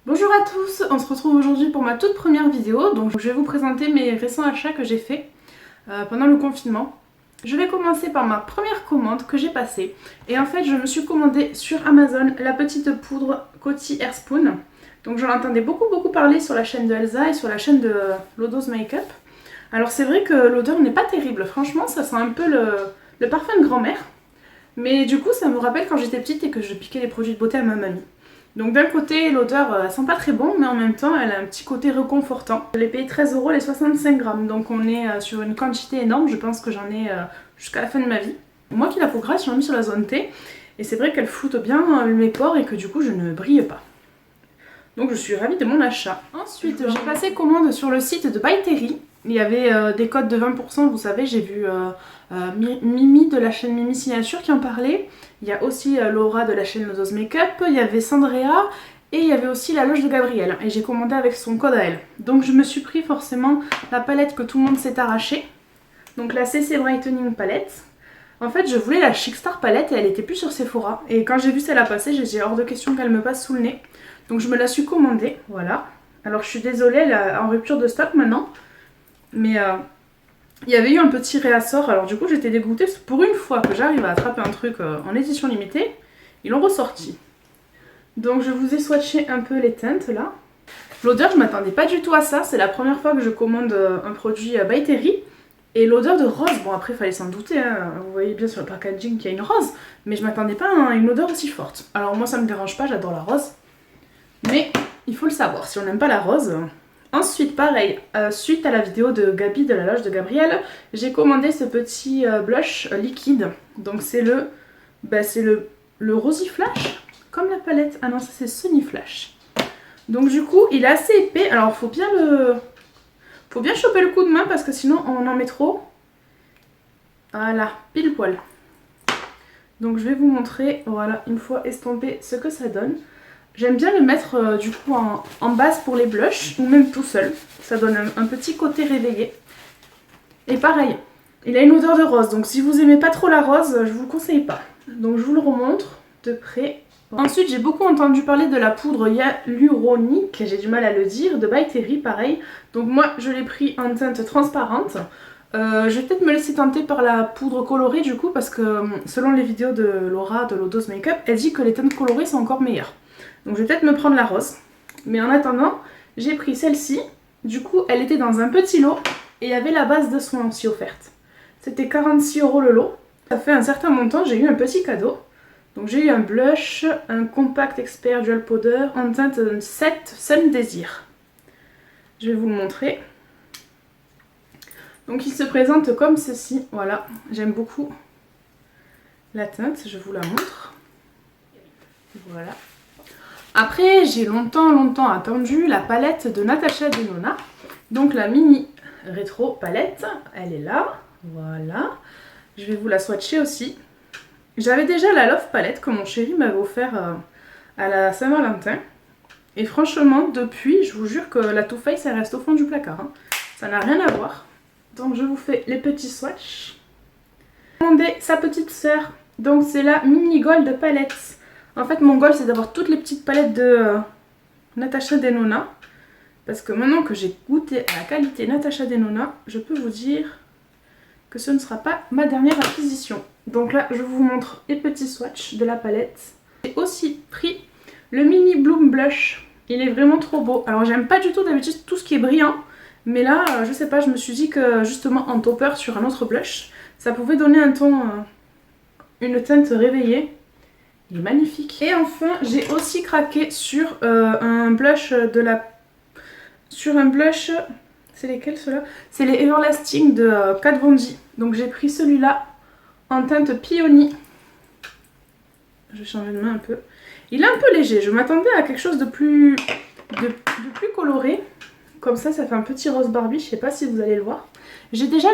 Bonjour à tous, on se retrouve aujourd'hui pour ma toute première vidéo. Donc je vais vous présenter mes récents achats que j'ai fait pendant le confinement. Je vais commencer par ma première commande que j'ai passée. Et en fait je me suis commandé sur Amazon la petite poudre Coty Air Spoon. Donc j'en entendais beaucoup parler sur la chaîne de Elsa et sur la chaîne de Lodo's Makeup. Alors c'est vrai que l'odeur n'est pas terrible, franchement ça sent un peu le parfum de grand-mère. Mais du coup ça me rappelle quand j'étais petite et que je piquais les produits de beauté à ma mamie. Donc d'un côté l'odeur elle sent pas très bon, mais en même temps elle a un petit côté réconfortant. Je l'ai payé 13 € les 65 grammes, donc on est sur une quantité énorme, je pense que j'en ai jusqu'à la fin de ma vie. Moi qui la peau grasse, j'en ai mis sur la zone T, et c'est vrai qu'elle floute bien mes pores et que du coup je ne brille pas. Donc je suis ravie de mon achat. Ensuite j'ai passé commande sur le site de By Terry. Il y avait des codes de 20%, vous savez, j'ai vu Mimi de la chaîne Mimi Signature qui en parlait. Il y a aussi Laura de la chaîne Lodo's Makeup, il y avait Sandrea et il y avait aussi la loge de Gabrielle. Et j'ai commandé avec son code à elle. Donc je me suis pris forcément la palette que tout le monde s'est arrachée. Donc la CC Brightening Palette. En fait je voulais la Chic Star palette et elle était plus sur Sephora. Et quand j'ai vu celle-là passer, j'ai dit hors de question qu'elle me passe sous le nez. Donc je me la suis commandée, voilà. Alors je suis désolée, elle est en rupture de stock maintenant. Mais il y avait eu un petit réassort, alors du coup j'étais dégoûtée parce que pour une fois que j'arrive à attraper un truc en édition limitée, ils l'ont ressorti. Donc je vous ai swatché un peu les teintes là. L'odeur, je m'attendais pas du tout à ça, c'est la première fois que je commande un produit By Terry. Et l'odeur de rose, bon après il fallait s'en douter, hein. Vous voyez bien sur le packaging qu'il y a une rose, mais je m'attendais pas à une odeur aussi forte. Alors moi ça me dérange pas, j'adore la rose, mais il faut le savoir, si on n'aime pas la rose... Ensuite, pareil, suite à la vidéo de Gabi de la loge de Gabrielle, j'ai commandé ce petit blush liquide. Donc c'est le Rosy Flash, comme la palette. Ah non, ça c'est Sunny Flash. Donc du coup, il est assez épais. Alors faut bien choper le coup de main parce que sinon on en met trop. Voilà, pile poil. Donc je vais vous montrer, voilà, une fois estompé, ce que ça donne. J'aime bien le mettre du coup en base pour les blushs, ou même tout seul. Ça donne un petit côté réveillé. Et pareil, il a une odeur de rose, donc si vous aimez pas trop la rose, je vous le conseille pas. Donc je vous le remontre de près. Ensuite, j'ai beaucoup entendu parler de la poudre hyaluronique, j'ai du mal à le dire, de By Terry, pareil. Donc moi, je l'ai pris en teinte transparente. Je vais peut-être me laisser tenter par la poudre colorée du coup, parce que selon les vidéos de Laura de Lodo's Makeup, elle dit que les teintes colorées sont encore meilleures. Donc je vais peut-être me prendre la rose. Mais en attendant, j'ai pris celle-ci. Du coup, elle était dans un petit lot. Et il y avait la base de soins aussi offerte. C'était 46 € le lot. Ça fait un certain montant, j'ai eu un petit cadeau. Donc j'ai eu un blush, un compact expert dual powder en teinte 7 Sun Desire. Je vais vous le montrer. Donc il se présente comme ceci. Voilà, j'aime beaucoup la teinte. Je vous la montre. Voilà. Après, j'ai longtemps attendu la palette de Natasha Denona. Donc la mini rétro palette, elle est là. Voilà. Je vais vous la swatcher aussi. J'avais déjà la Love palette que mon chéri m'avait offert à la Saint-Valentin. Et franchement, depuis, je vous jure que la Too Faced, elle reste au fond du placard, hein. Ça n'a rien à voir. Donc je vous fais les petits swatchs. J'ai demandé sa petite sœur. Donc c'est la mini gold palette. En fait, mon goal, c'est d'avoir toutes les petites palettes de Natasha Denona. Parce que maintenant que j'ai goûté à la qualité Natasha Denona, je peux vous dire que ce ne sera pas ma dernière acquisition. Donc là, je vous montre les petits swatchs de la palette. J'ai aussi pris le mini Bloom Blush. Il est vraiment trop beau. Alors, j'aime pas du tout d'habitude tout ce qui est brillant. Mais là, je sais pas, je me suis dit que justement en topper sur un autre blush, ça pouvait donner un ton, une teinte réveillée. Il est magnifique. Et enfin, j'ai aussi craqué sur un blush c'est lesquels ceux-là? C'est les Everlasting de Kat Von D. Donc j'ai pris celui-là en teinte Peony. Je vais changer de main un peu. Il est un peu léger. Je m'attendais à quelque chose de plus coloré. Comme ça fait un petit rose Barbie. Je sais pas si vous allez le voir. J'ai déjà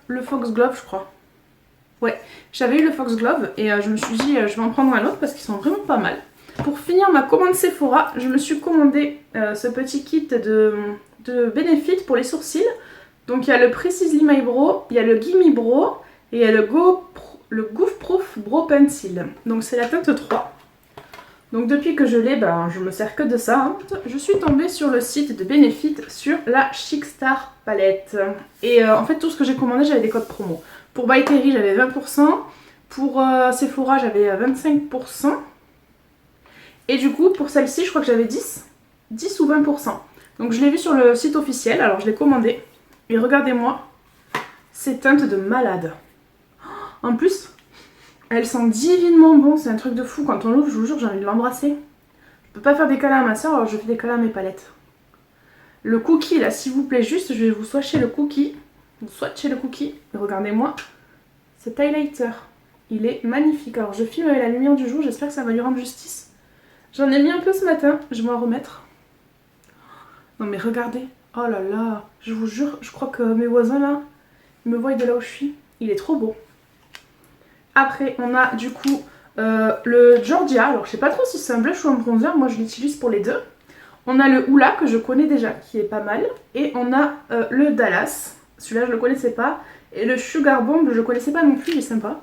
le Foxglove, je crois. Ouais, j'avais eu le Foxglove et je me suis dit je vais en prendre un autre parce qu'ils sont vraiment pas mal. Pour finir ma commande Sephora, je me suis commandé ce petit kit de Benefit pour les sourcils. Donc il y a le Precisely My Brow, il y a le Gimme Brow et il y a le Goof Proof Brow Pencil. Donc c'est la teinte 3. Donc depuis que je l'ai, ben, je me sers que de ça. Hein. Je suis tombée sur le site de Benefit sur la Chic Star palette. Et en fait tout ce que j'ai commandé, j'avais des codes promo. Pour By Terry j'avais 20%, pour Sephora j'avais 25%. Et du coup pour celle-ci je crois que j'avais 10 ou 20%. Donc je l'ai vu sur le site officiel, alors je l'ai commandé. Et regardez-moi, ces teintes de malade. En plus, elles sentent divinement bon, c'est un truc de fou. Quand on l'ouvre, je vous jure, j'ai envie de l'embrasser. Je peux pas faire des câlins à ma soeur, alors je fais des câlins à mes palettes. Le cookie là, s'il vous plaît, juste, je vais vous swatcher le cookie. Vous swatchez le cookie. Et regardez-moi, cet highlighter. Il est magnifique. Alors je filme avec la lumière du jour, j'espère que ça va lui rendre justice. J'en ai mis un peu ce matin, je vais m'en remettre. Non mais regardez, oh là là, je vous jure, je crois que mes voisins là, ils me voient de là où je suis. Il est trop beau. Après on a du coup le Georgia, alors je sais pas trop si c'est un blush ou un bronzer, moi je l'utilise pour les deux. On a le Hoola que je connais déjà, qui est pas mal. Et on a le Dallas, celui-là je le connaissais pas. Et le Sugar Bomb je connaissais pas non plus, il est sympa.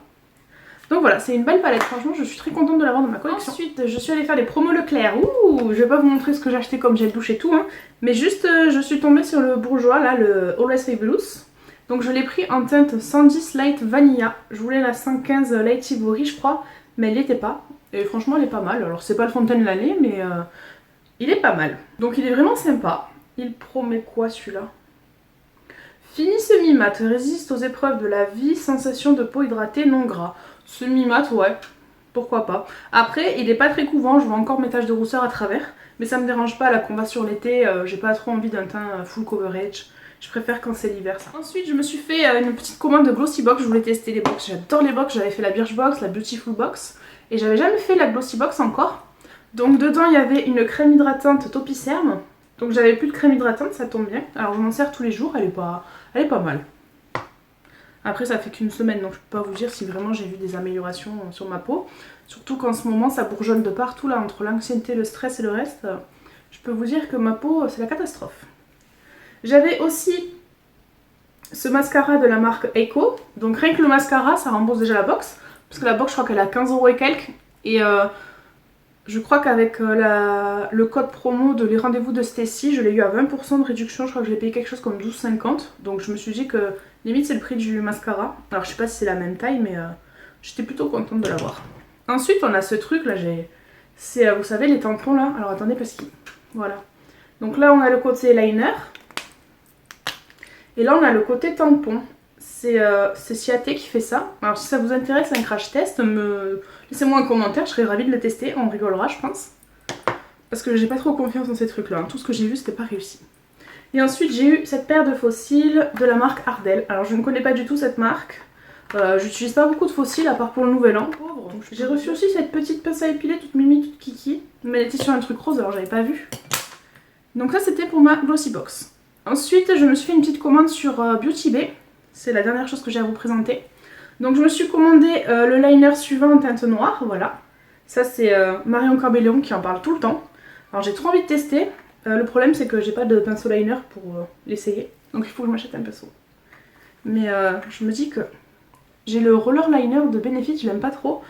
Donc voilà, c'est une belle palette, franchement je suis très contente de l'avoir dans ma collection. Ensuite je suis allée faire les promos Leclerc. Ouh, je vais pas vous montrer ce que j'ai acheté comme gel douche et tout, hein. Mais juste je suis tombée sur le bourgeois là, le Always Fabulous. Donc je l'ai pris en teinte 110 Light Vanilla. Je voulais la 115 Light Ivory je crois, mais elle l'était pas. Et franchement elle est pas mal, alors c'est pas le fond de teint de l'année mais il est pas mal. Donc il est vraiment sympa. Il promet quoi celui-là? Fini semi-mat, résiste aux épreuves de la vie, sensation de peau hydratée non gras. Semi-mat, ouais, pourquoi pas. Après, il est pas très couvant, je vois encore mes taches de rousseur à travers. Mais ça me dérange pas, là qu'on va sur l'été, j'ai pas trop envie d'un teint full coverage. Je préfère quand c'est l'hiver ça. Ensuite, je me suis fait une petite commande de Glossy Box, je voulais tester les box. J'adore les box, j'avais fait la Birchbox, la Beautiful Box. Et j'avais jamais fait la Glossy Box encore. Donc dedans, il y avait une crème hydratante Topicerm. Donc j'avais plus de crème hydratante, ça tombe bien. Alors je m'en sers tous les jours, elle est pas mal. Après ça fait qu'une semaine donc je peux pas vous dire si vraiment j'ai vu des améliorations sur ma peau. Surtout qu'en ce moment ça bourgeonne de partout là, entre l'anxiété, le stress et le reste. Je peux vous dire que ma peau c'est la catastrophe. J'avais aussi ce mascara de la marque Echo. Donc rien que le mascara ça rembourse déjà la box. Parce que la box je crois qu'elle a 15 € et quelques. Et je crois qu'avec le code promo de les rendez-vous de Stacy, je l'ai eu à 20% de réduction. Je crois que je l'ai payé quelque chose comme 12,50. Donc je me suis dit que limite c'est le prix du mascara. Alors je sais pas si c'est la même taille mais j'étais plutôt contente de l'avoir. Ensuite on a ce truc là, c'est vous savez les tampons là. Alors attendez parce qu'il... Voilà. Donc là on a le côté liner. Et là on a le côté tampon. C'est Ciaté qui fait ça. Alors si ça vous intéresse un crash test, laissez-moi un commentaire, je serais ravie de le tester, on rigolera je pense. Parce que j'ai pas trop confiance dans ces trucs là, tout ce que j'ai vu c'était pas réussi. Et ensuite j'ai eu cette paire de fossiles de la marque Ardell. Alors je ne connais pas du tout cette marque, j'utilise pas beaucoup de fossiles à part pour le nouvel an. J'ai reçu aussi cette petite pince à épiler toute mimi, toute kiki, mais elle était sur un truc rose alors j'avais pas vu. Donc ça c'était pour ma Glossy Box. Ensuite je me suis fait une petite commande sur Beauty Bay. C'est la dernière chose que j'ai à vous présenter. Donc je me suis commandé le liner suivant en teinte noire, voilà. Ça c'est Marion Carbellion qui en parle tout le temps. Alors j'ai trop envie de tester. Le problème c'est que j'ai pas de pinceau liner pour l'essayer. Donc il faut que je m'achète un pinceau. Mais je me dis que j'ai le roller liner de Benefit, je l'aime pas trop.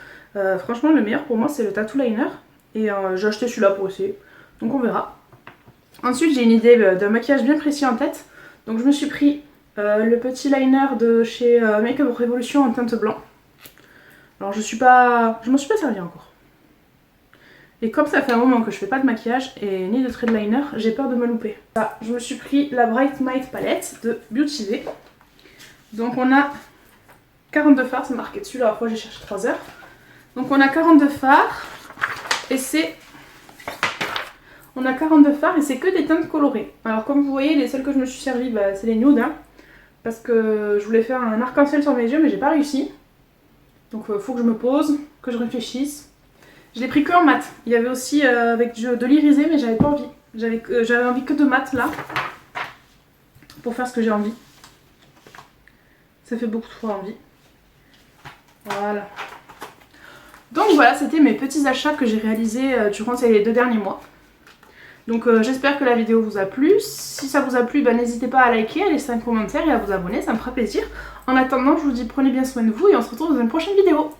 Franchement le meilleur pour moi c'est le tattoo liner. Et j'ai acheté celui-là pour essayer. Donc on verra. Ensuite j'ai une idée d'un maquillage bien précis en tête. Donc je me suis pris... le petit liner de chez Make Up Revolution en teinte blanc. Alors je m'en suis pas servi encore. Et comme ça fait un moment que je fais pas de maquillage et ni de trait de liner, j'ai peur de me louper. Là, je me suis pris la Bright Might palette de Beauty Bay. Donc on a 42 fards, c'est marqué dessus, la dernière fois j'ai cherché 3 heures. Donc on a 42 fards et c'est... On a 42 fards et c'est que des teintes colorées. Alors comme vous voyez, les seules que je me suis servi, bah, c'est les nudes. Hein. Parce que je voulais faire un arc-en-ciel sur mes yeux mais j'ai pas réussi. Donc faut que je me pose, que je réfléchisse. Je l'ai pris que en mat. Il y avait aussi avec de l'irisé mais j'avais pas envie. J'avais envie que de mat là. Pour faire ce que j'ai envie. Ça fait beaucoup trop envie. Voilà. Donc voilà, c'était mes petits achats que j'ai réalisés durant ces 2 derniers mois. Donc j'espère que la vidéo vous a plu. Si ça vous a plu, bah, n'hésitez pas à liker, à laisser un commentaire et à vous abonner, ça me fera plaisir. En attendant, je vous dis prenez bien soin de vous et on se retrouve dans une prochaine vidéo.